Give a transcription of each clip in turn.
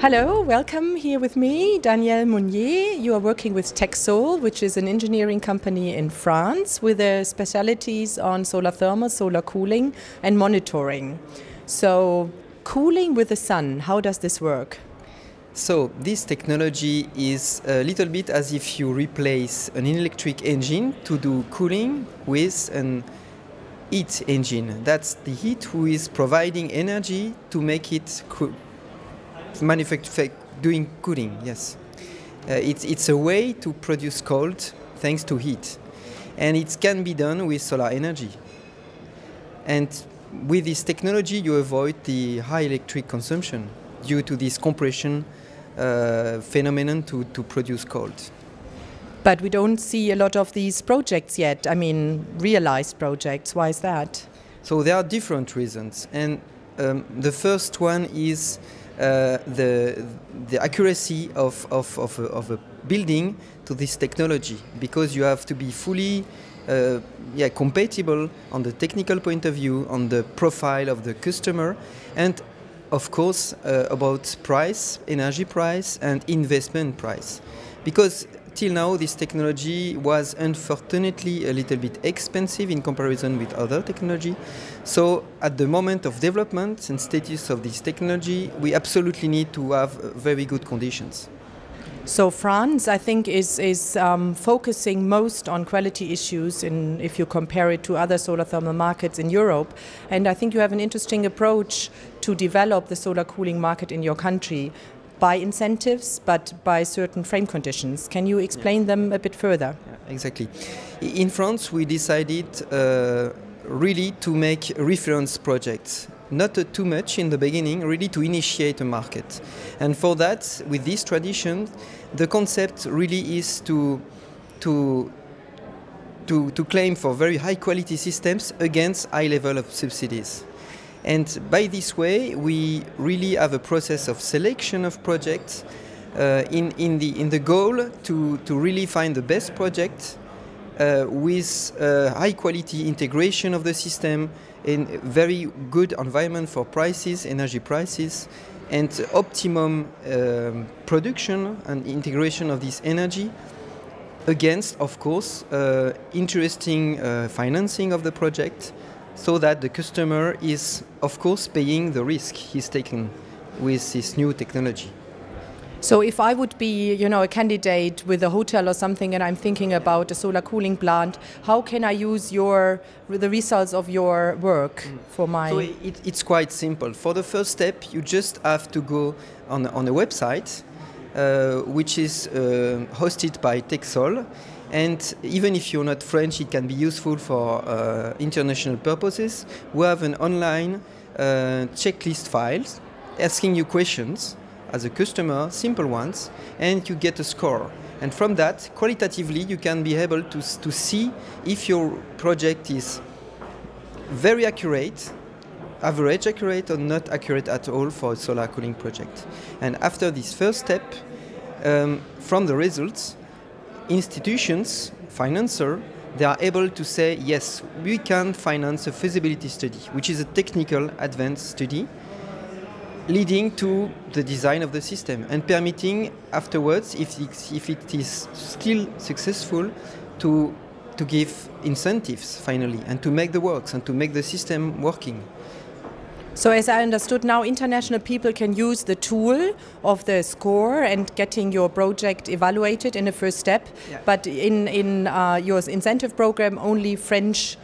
Hello, welcome here with me, Danielle Mounier. You are working with TechSol, which is an engineering company in France with their specialities on solar thermal, solar cooling and monitoring. So, cooling with the sun, how does this work? So this technology is a little bit as if you replace an electric engine to do cooling with an heat engine. That's the heat who is providing energy to make it doing cooling, yes. It's a way to produce cold thanks to heat. And it can be done with solar energy. And with this technology you avoid the high electric consumption due to this compression phenomenon to produce cold. But we don't see a lot of these projects yet, I mean realized projects. Why is that? So there are different reasons. And the first one is the accuracy of a building to this technology, because you have to be fully compatible on the technical point of view, on the profile of the customer, and of course about price, energy price and investment price. Because till now this technology was unfortunately a little bit expensive in comparison with other technology. So at the moment of development and status of this technology, we absolutely need to have very good conditions. So France, I think, is focusing most on quality issues if you compare it to other solar thermal markets in Europe. And I think you have an interesting approach to develop the solar cooling market in your country by incentives, but by certain frame conditions. Can you explain them a bit further? Yeah, exactly. In France, we decided really to make reference projects. Not too much in the beginning, really to initiate a market. And for that, with this tradition, the concept really is to claim for very high quality systems against high level of subsidies. And by this way, we really have a process of selection of projects in the goal to really find the best project with high quality integration of the system, in very good environment for prices, energy prices, and optimum production and integration of this energy against, of course, interesting financing of the project, so that the customer is, of course, paying the risk he's taken with this new technology. So if I would be, a candidate with a hotel or something, and I'm thinking about a solar cooling plant, how can I use the results of your work for my... So it's quite simple. For the first step, you just have to go on a website, which is hosted by TechSol. And even if you're not French, it can be useful for international purposes. We have an online checklist files asking you questions as a customer, simple ones, and you get a score. And from that, qualitatively, you can be able to see if your project is very accurate, average accurate, or not accurate at all for a solar cooling project. And after this first step, from the results, institutions, financiers, they are able to say, yes, we can finance a feasibility study, which is a technical advanced study, leading to the design of the system and permitting afterwards, if it is still successful, to give incentives finally and to make the works and to make the system working. So as I understood now, international people can use the tool of the score and getting your project evaluated in the first step, but in your incentive program only French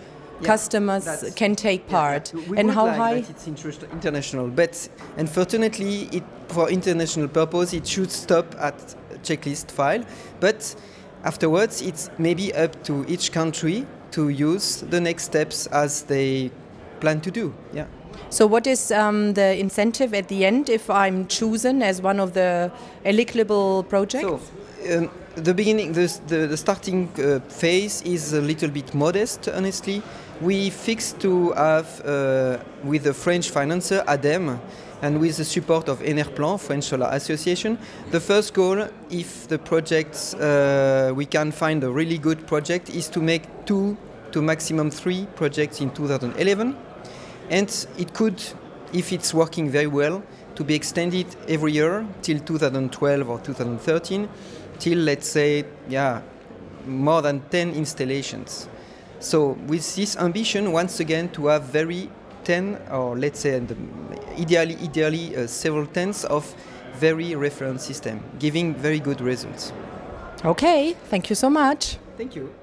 customers can take part. And how high? It's international, but unfortunately, for international purpose, it should stop at checklist file. But afterwards, it's maybe up to each country to use the next steps as they plan to do. Yeah. So what is the incentive at the end if I'm chosen as one of the eligible projects? So, the beginning, the starting phase is a little bit modest, honestly. We fixed to have, with the French financier ADEME, and with the support of Enerplan, French Solar Association, the first goal, if the projects, we can find a really good project, is to make 2 to maximum 3 projects in 2011. And it could, if it's working very well, to be extended every year till 2012 or 2013, till, let's say, more than 10 installations. So with this ambition, once again, to have 10, or let's say ideally several tens of very reference system, giving very good results. Okay, thank you so much. Thank you.